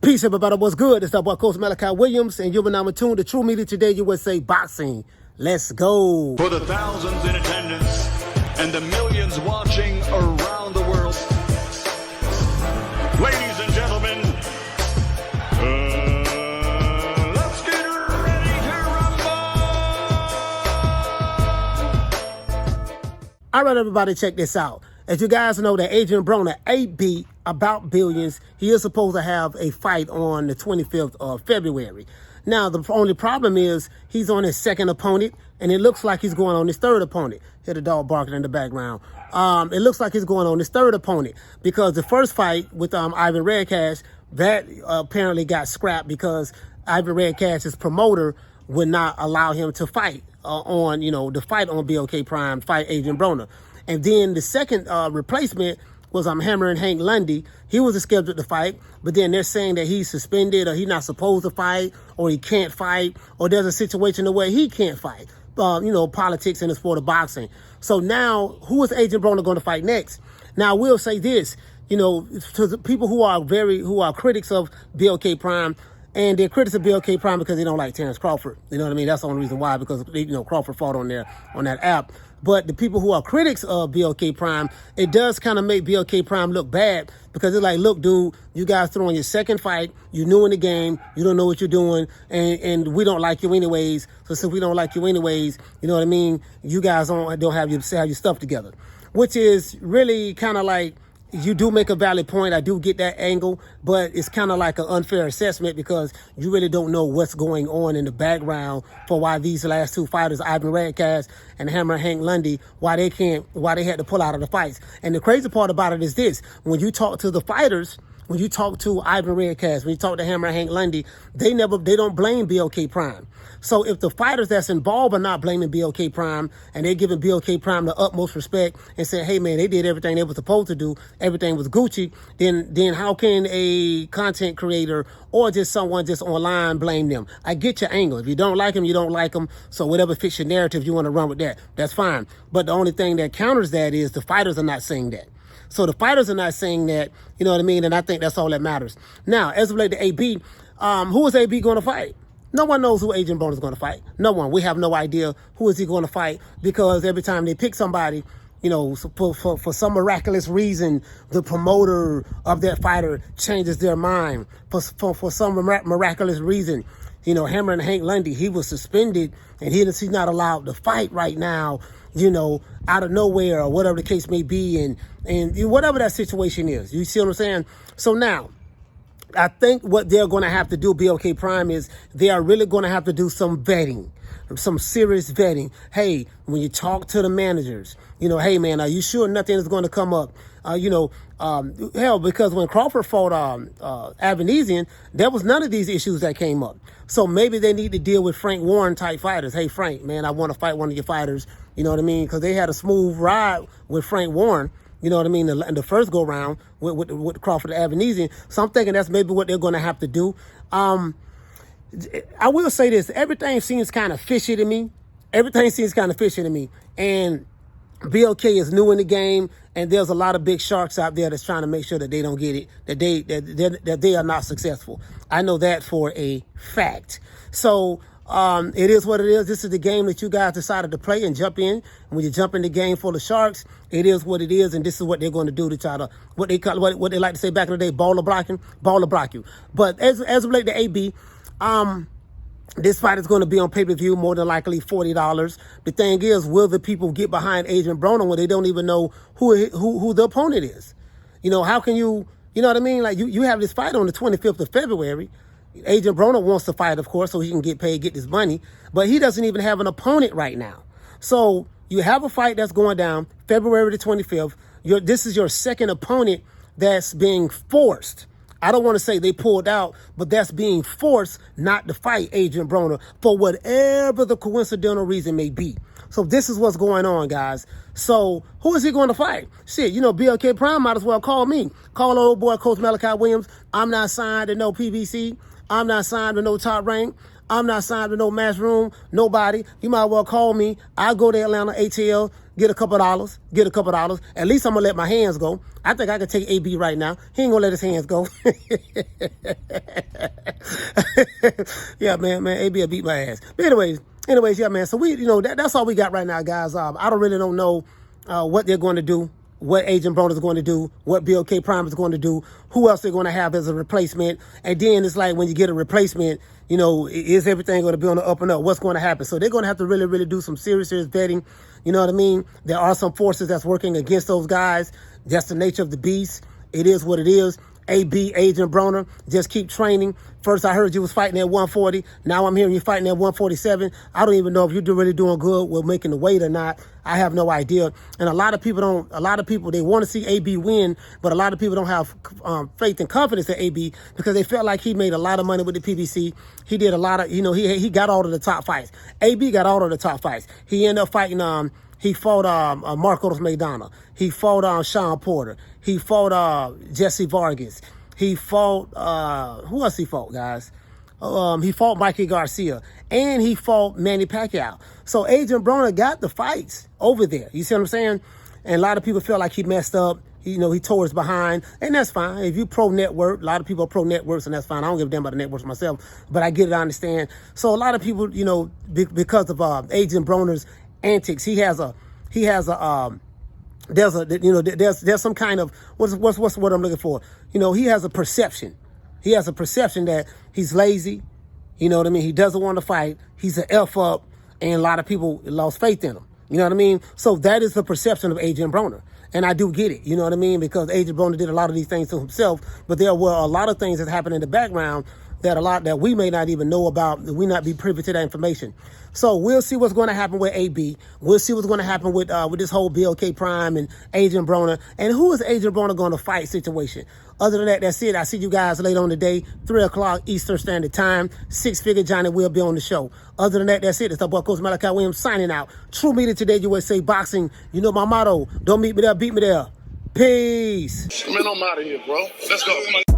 Peace, everybody. What's good? It's our boy, Coach Malachi Williams, and you've been now tuned to True Media Today USA Boxing. Let's go. For the thousands in attendance and the millions watching around the world, ladies and gentlemen, let's get ready to rumble! All right, everybody, check this out. As you guys know, that Adrien Broner, AB, about billions, he is supposed to have a fight on the 25th of February. Now, the only problem is he's on his second opponent, and it looks like he's going on his third opponent. Hear the dog barking in the background. It looks like he's going on his third opponent because the first fight with Ivan Redkach, that apparently got scrapped because Ivan Redkach's promoter would not allow him to fight the fight on BLK Prime, fight Adrien Broner. And then the second replacement was Hammerrin Hank Lundy. He was scheduled to fight, but then they're saying that he's suspended or he's not supposed to fight or he can't fight or there's a situation where he can't fight. Politics in the sport of boxing. So now, who is Adrien Broner going to fight next? Now, I will say this, to the people who are critics of BLK Prime, and they're critics of BLK Prime because they don't like Terrence Crawford. You know what I mean? That's the only reason why, because Crawford fought on that app. But the people who are critics of BLK Prime, it does kind of make BLK Prime look bad because it's like, look, dude, you guys throwing your second fight, you're new in the game, you don't know what you're doing, and we don't like you anyways. So since we don't like you anyways, you know what I mean? You guys don't have your stuff together, which is really kind of like, you do make a valid point. I do get that angle, but it's kind of like an unfair assessment because you really don't know what's going on in the background for why these last two fighters, Ivan Redkach and Hammerrin Hank Lundy, why they had to pull out of the fights. And the crazy part about it is this: when you talk to the fighters, when you talk to Ivan Redkach, when you talk to Hammerrin Hank Lundy, they don't blame BLK Prime. So if the fighters that's involved are not blaming BLK Prime and they're giving BLK Prime the utmost respect and saying, hey man, they did everything they were supposed to do, everything was Gucci, then how can a content creator or just someone just online blame them? I get your angle. If you don't like them, you don't like them. So whatever fits your narrative, you want to run with that, that's fine. But the only thing that counters that is the fighters are not saying that. So the fighters are not saying that, you know what I mean? And I think that's all that matters. Now, as it relates to AB, who is AB going to fight? No one knows who Adrien Broner is going to fight. No one. We have no idea who is he going to fight because every time they pick somebody, for some miraculous reason, the promoter of that fighter changes their mind. For some miraculous reason, Hammerrin Hank Lundy, he was suspended and he's not allowed to fight right now, out of nowhere or whatever the case may be, and whatever that situation is. You see what I'm saying? So now, I think what they're going to have to do, BLK Prime, is they are really going to have to do some vetting, some serious vetting. Hey, when you talk to the managers, hey man, are you sure nothing is going to come up? Hell, because when Crawford fought Adrien, there was none of these issues that came up. So maybe they need to deal with Frank Warren type fighters. Hey Frank, man, I want to fight one of your fighters. You know what I mean? Because they had a smooth ride with Frank Warren. You know what I mean? In the first go round with Crawford and Adrien. So I'm thinking that's maybe what they're going to have to do. I will say this. Everything seems kind of fishy to me. And BLK is new in the game, and there's a lot of big sharks out there that's trying to make sure that they don't get it, that they are not successful. I know that for a fact. So it is what it is. This is the game that you guys decided to play and jump in. And when you jump in the game full of sharks, it is what it is, and this is what they're going to do to try to what they like to say back in the day, baller block you. But as it relates to AB, this fight is going to be on pay-per-view, more than likely $40. The thing is, will the people get behind Adrien Broner when they don't even know who the opponent is? How can you know what I mean? Like you have this fight on the 25th of February. Adrien Broner wants to fight, of course, so he can get paid, get this money. But he doesn't even have an opponent right now. So you have a fight that's going down February the 25th. This is your second opponent that's being forced. I don't want to say they pulled out, but that's being forced not to fight Adrien Broner for whatever the coincidental reason may be. So this is what's going on, guys. So who is he going to fight? Shit, BLK Prime might as well call me. Call old boy Coach Malachi Williams. I'm not signed to no PBC. I'm not signed to no Top Rank. I'm not signed to no Matchroom. Nobody. You might well call me. I'll go to Atlanta, ATL. get a couple dollars, At least I'm gonna let my hands go. I think I can take AB right now. He ain't gonna let his hands go. Yeah, man, AB will beat my ass. But anyways, yeah, man. So that's all we got right now, guys. I don't really know what they're going to do, what Adrien Broner is going to do, what BLK Prime is going to do, who else they're going to have as a replacement. And then it's like when you get a replacement, is everything going to be on the up and up? What's going to happen? So they're going to have to really, really do some serious vetting. You know what I mean? There are some forces that's working against those guys. That's the nature of the beast. It is what it is. Adrien Broner, just keep training. First, I heard you was fighting at 140. Now I'm hearing you fighting at 147. I don't even know if you're really doing good with making the weight or not. I have no idea. And a lot of people, they want to see AB win, but a lot of people don't have faith and confidence in AB because they felt like he made a lot of money with the PBC. He did a lot of, he got all of the top fights. AB got all of the top fights. He ended up fighting, he fought Marcos Maidana. He fought Sean Porter. He fought Jesse Vargas. He fought, who else he fought, guys? He fought Mikey Garcia. And he fought Manny Pacquiao. So Adrien Broner got the fights over there. You see what I'm saying? And a lot of people feel like he messed up. He tore his behind. And that's fine. If you pro-network, a lot of people are pro-networks, and that's fine. I don't give a damn about the networks myself. But I get it, I understand. So a lot of people, because of Adrien Broner's antics, there's some kind of, what's the word I'm looking for? He has a perception. He has a perception that he's lazy. You know what I mean? He doesn't want to fight. He's an F up, and a lot of people lost faith in him. You know what I mean? So that is the perception of Adrien Broner. And I do get it, you know what I mean? Because Adrien Broner did a lot of these things to himself, but there were a lot of things that happened in the background that we may not even know about, that we not be privy to that information. So we'll see what's going to happen with AB. We'll see what's going to happen with this whole BLK Prime and Adrien Broner. And who is Adrien Broner going to fight situation? Other than that, that's it. I see you guys later on today, 3 o'clock Eastern Standard Time. Six Figure Johnny will be on the show. Other than that, that's it. It's the boy Coach Malachi Williams signing out. True Media Today USA Boxing. You know my motto. Don't meet me there, beat me there. Peace. Man, I'm out of here, bro. Let's go.